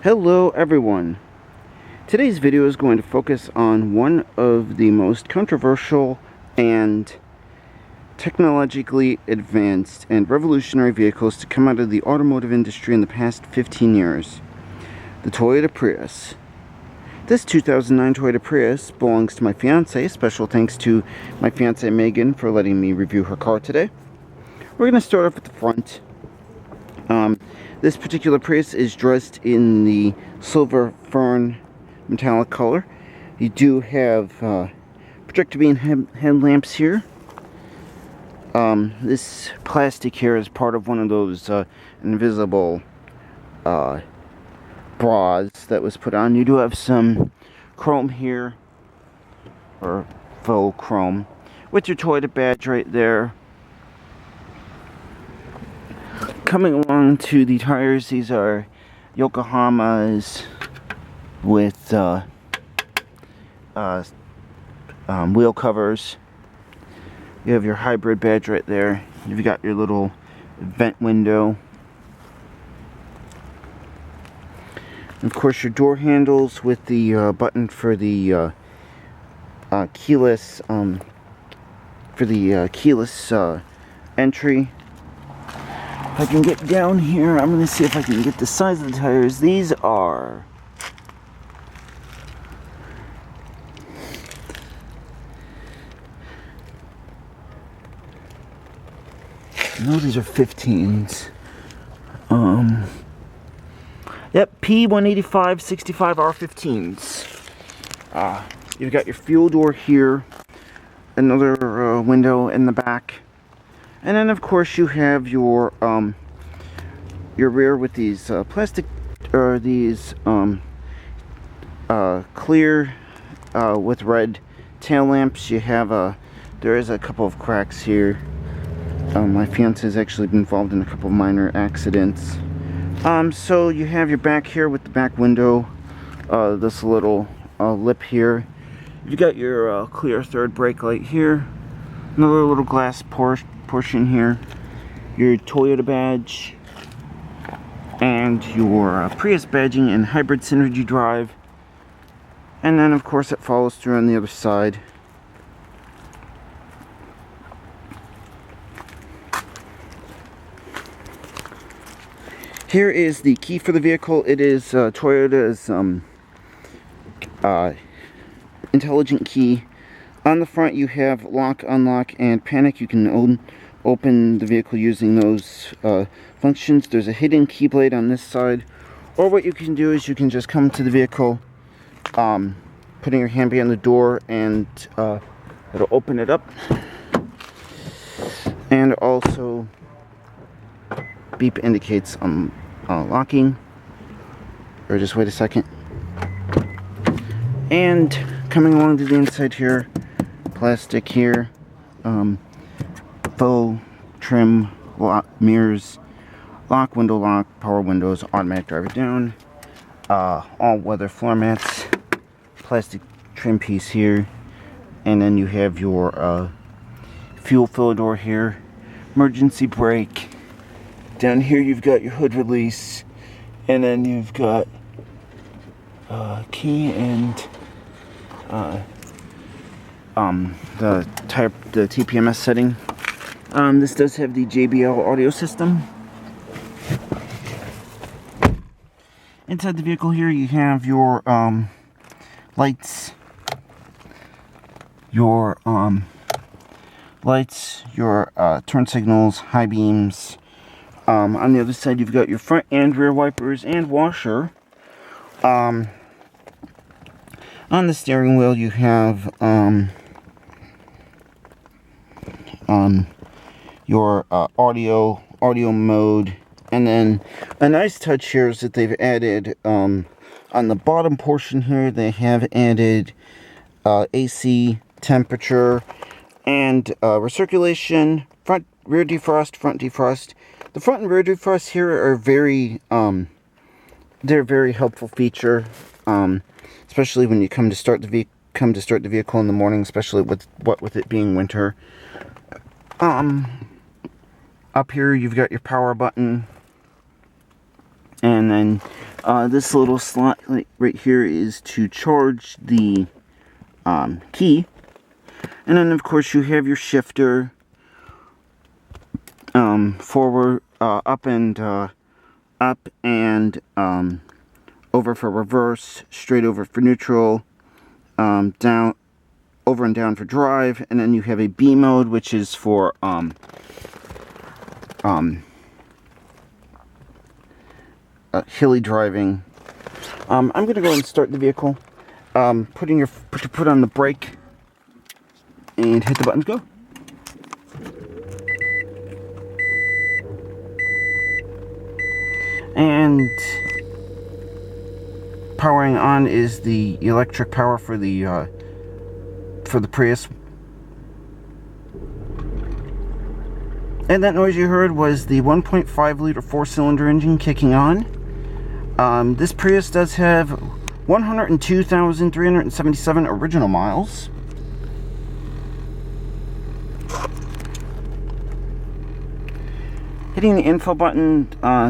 Hello everyone. Today's video is going to focus on one of the most controversial and technologically advanced and revolutionary vehicles to come out of the automotive industry in the past 15 years, the Toyota Prius. This 2009 Toyota Prius belongs to my fiancée. Special thanks to my fiancée Megan for letting me review her car today. We're going to start off at the front. This particular Prius is dressed in the silver fern metallic color. You do have projector beam headlamps here. This plastic here is part of one of those invisible bras that was put on. You do have some chrome here, or faux chrome, with your Toyota badge right there. Coming along to the tires, these are Yokohamas with wheel covers. You have your hybrid badge right there. You've got your little vent window. And of course, your door handles with the button for the keyless entry. If I can get down here, I'm going to see if I can get the size of the tires. These are no, these are 15s. Yep, P185 65R15s. You've got your fuel door here, another window in the back. And then, of course, you have your rear with these plastic, or these clear with red tail lamps. You have there is a couple of cracks here. My fiance has actually been involved in a couple of minor accidents. So you have your back here with the back window, this little lip here. You've got your clear third brake light here, another little glass portion here, your Toyota badge, and your Prius badging and hybrid synergy drive. And then, of course, it follows through on the other side. Here is the key for the vehicle. It is Toyota's intelligent key. On the front, you have lock, unlock, and panic. You can open the vehicle using those functions. There's a hidden keyblade on this side. Or what you can do is you can just come to the vehicle, putting your hand behind the door, and it'll open it up. And also, beep indicates locking. Or just wait a second. And coming along to the inside here, plastic here, faux trim, mirrors, lock, window lock, power windows, automatic driver down, all weather floor mats, plastic trim piece here, and then you have your fuel filler door here, emergency brake. Down here you've got your hood release, and then you've got key and the TPMS setting. This does have the JBL audio system. Inside the vehicle here you have your lights, your turn signals, high beams. On the other side you've got your front and rear wipers and washer. On the steering wheel you have your audio mode, and then a nice touch here is that they've added on the bottom portion here they have added AC temperature and recirculation, rear defrost, front defrost. The front and rear defrost here are very they're a very helpful feature, especially when you come to start the vehicle in the morning, especially with it being winter. Up here you've got your power button, and then This little slot right here is to charge the key. And then of course you have your shifter, forward, up and over for reverse, straight over for neutral, down, over and down for drive, and then you have a B mode, which is for hilly driving. I'm gonna go ahead and start the vehicle. Put your foot on the brake and hit the buttons. Go. And powering on is the electric power for the Prius. And that noise you heard was the 1.5 liter 4-cylinder engine kicking on. This Prius does have 102,377 original miles. Hitting the info button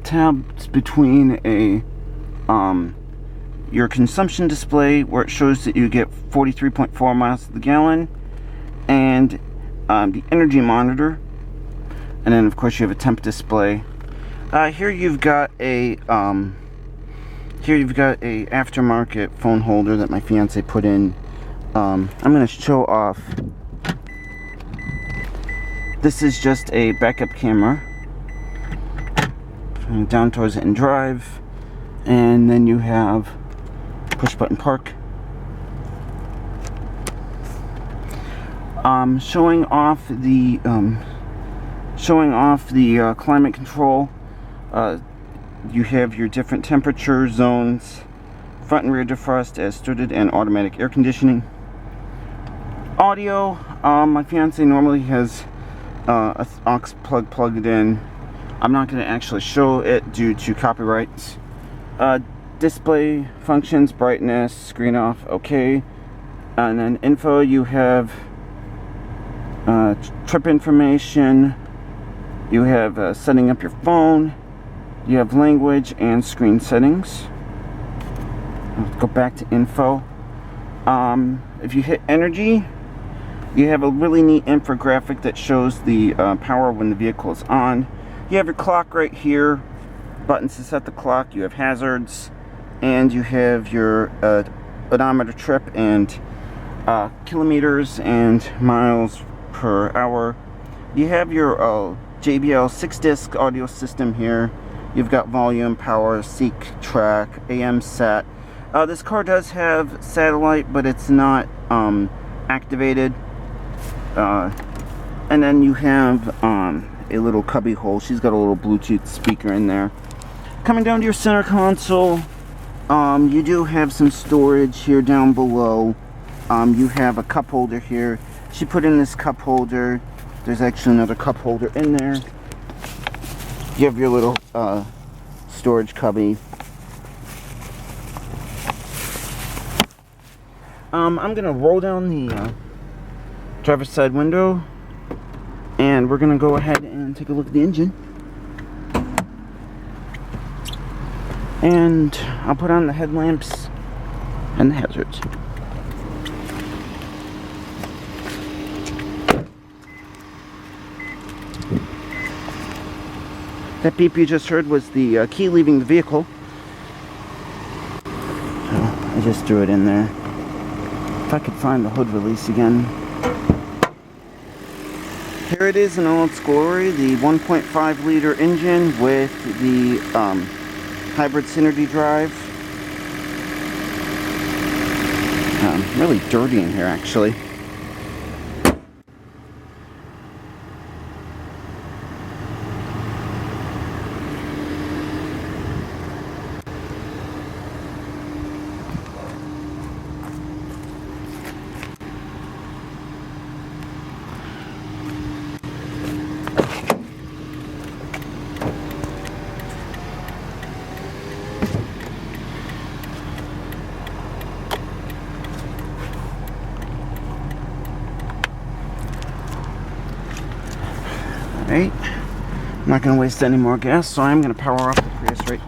tabs between your consumption display, where it shows that you get 43.4 miles to the gallon, and the energy monitor, and then of course you have a temp display. Here you've got a aftermarket phone holder that my fiance put in. I'm going to show off. This is just a backup camera. Down towards it in drive, and then you have push button park. Showing off the climate control. You have your different temperature zones, front and rear defrost, as stated, and automatic air conditioning. Audio. My fiance normally has a aux plug plugged in. I'm not going to actually show it due to copyrights. Display functions, brightness, screen off, okay. And then info, you have trip information, you have setting up your phone, you have language and screen settings. Let's go back to info. If you hit energy, you have a really neat infographic that shows the power when the vehicle is on. You have your clock right here, buttons to set the clock, you have hazards, and you have your odometer trip and kilometers and miles per hour. You have your JBL 6-disc audio system here. You've got volume, power, seek, track, AM set. This car does have satellite, but it's not activated. And then you have a little cubby hole. She's got a little Bluetooth speaker in there. Coming down to your center console, you do have some storage here down below. You have a cup holder here. She put in this cup holder. There's actually another cup holder in there. You have your little storage cubby. I'm gonna roll down the driver's side window, and we're gonna go ahead and take a look at the engine. And I'll put on the headlamps and the hazards. That beep you just heard was the key leaving the vehicle. So I just threw it in there. If I could find the hood release again. Here it is in all its glory, the 1.5 liter engine with the hybrid Synergy drive. Really dirty in here actually. Alright, I'm not going to waste any more gas, so I'm going to power up the Prius right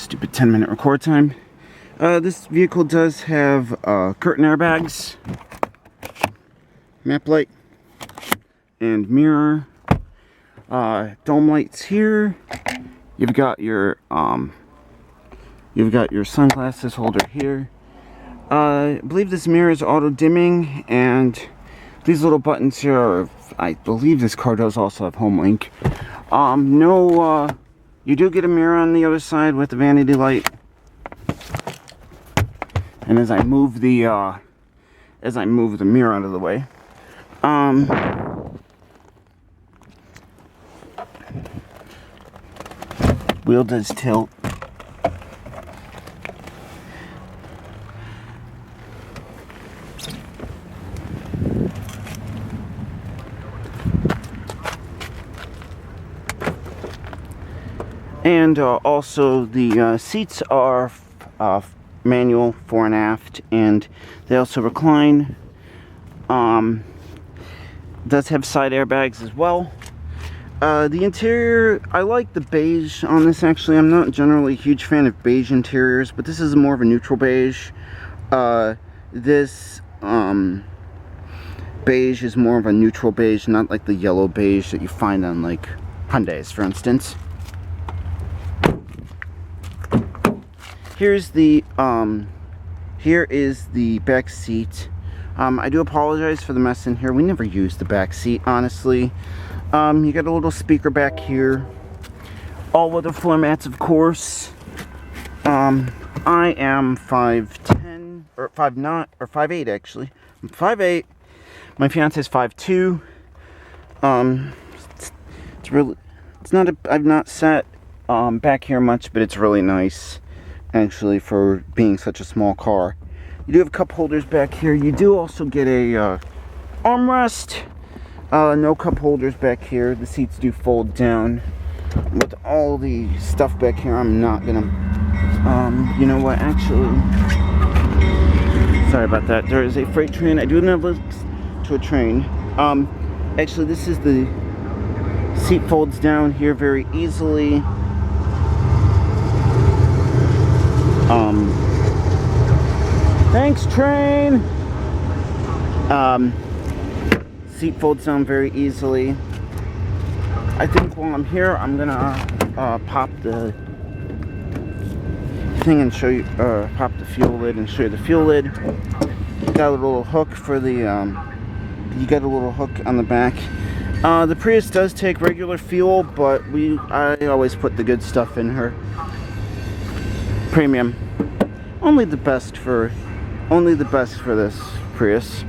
stupid 10-minute record time. This vehicle does have curtain airbags, map light, and mirror. Dome lights here. You've got your sunglasses holder here. I believe this mirror is auto dimming, and these little buttons here are, I believe this car does also have home link. You do get a mirror on the other side with the vanity light. And as I move the mirror out of the way, wheel does tilt. And also the seats are manual fore and aft, and they also recline. Does have side airbags as well. The interior, I like the beige on this actually. I'm not generally a huge fan of beige interiors, but this is more of a neutral beige. This beige is more of a neutral beige, not like the yellow beige that you find on like Hyundais, for instance. Here is the back seat. I do apologize for the mess in here. We never use the back seat, honestly. You got a little speaker back here. All-weather floor mats, of course. I am 5'10", or 5'9", or 5'8", actually. I'm 5'8". My fiance is 5'2". I've not sat back here much, but it's really nice, actually, for being such a small car. You do have cup holders back here. You do also get a armrest. No cup holders back here. The seats do fold down. With all the stuff back here, I'm not gonna you know what, actually, sorry about that. There is a freight train. I do not look to a train. Actually, this is the seat folds down here very easily. Thanks, train! Seat folds down very easily. I think while I'm here, I'm gonna pop the thing and show you, pop the fuel lid and show you the fuel lid. You got a little hook for the, you got a little hook on the back. The Prius does take regular fuel, but I always put the good stuff in her. Premium. Only the best for this Prius.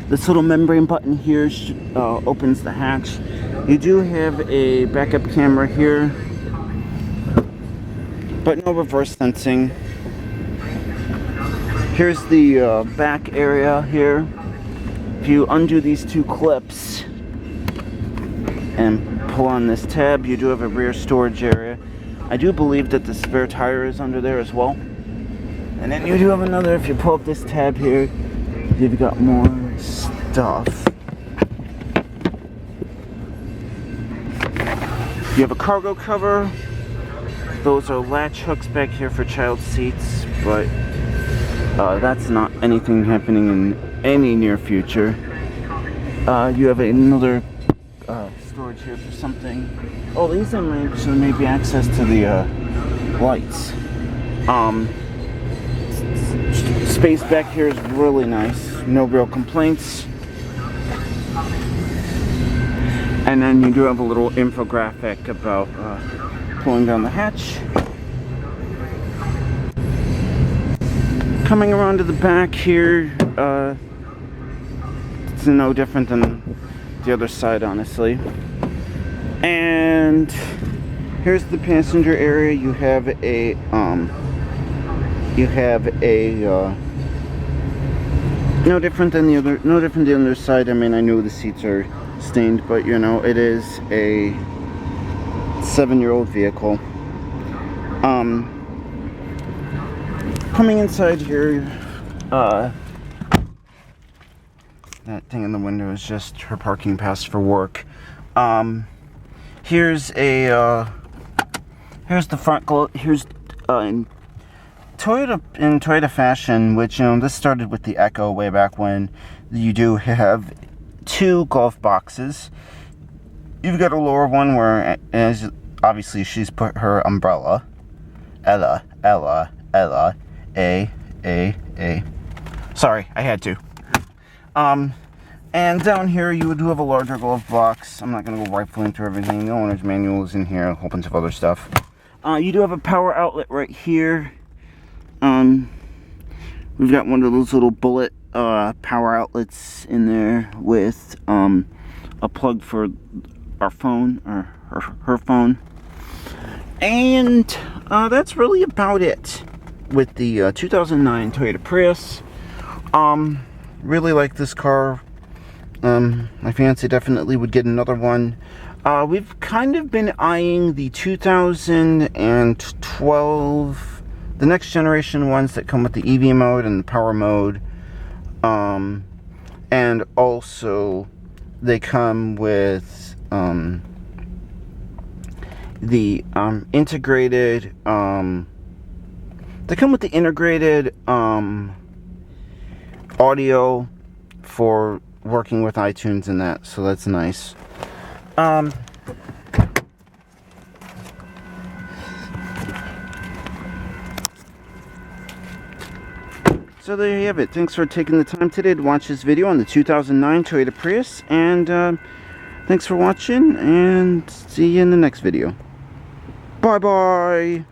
This little membrane button here opens the hatch. You do have a backup camera here, but no reverse sensing. Here's the back area here. If you undo these two clips and pull on this tab, you do have a rear storage area. I do believe that the spare tire is under there as well. And then you do have another, if you pull up this tab here, you've got more stuff. You have a cargo cover. Those are latch hooks back here for child seats, but that's not anything happening in any near future. You have another storage here for something. Oh, these are maybe access to the lights. Space back here is really nice. No real complaints. And then you do have a little infographic about pulling down the hatch. Coming around to the back here, it's no different than the other side, honestly. And here's the passenger area. You have a no different than the other side. I mean, I know the seats are stained, but you know, it is a 7-year-old vehicle. Coming inside here, that thing in the window is just her parking pass for work. Here's a Here's the front glow. Here's in Toyota fashion, which, you know, this started with the Echo way back when. You do have two glove boxes. You've got a lower one where, as obviously, she's put her umbrella. Ella. Sorry, I had to. And down here you do have a larger glove box. I'm not going to go rifling through everything. The owner's manual is in here, a whole bunch of other stuff. You do have a power outlet right here. We've got one of those little bullet power outlets in there with a plug for our phone, or her phone. And that's really about it with the 2009 Toyota Prius. Really like this car. My fiance definitely would get another one. We've kind of been eyeing the 2012, the next generation ones that come with the EV mode and the power mode. And also they come with the integrated audio for working with iTunes and that, so that's nice. So there you have it. Thanks for taking the time today to watch this video on the 2009 Toyota Prius, and thanks for watching, and see you in the next video. Bye bye.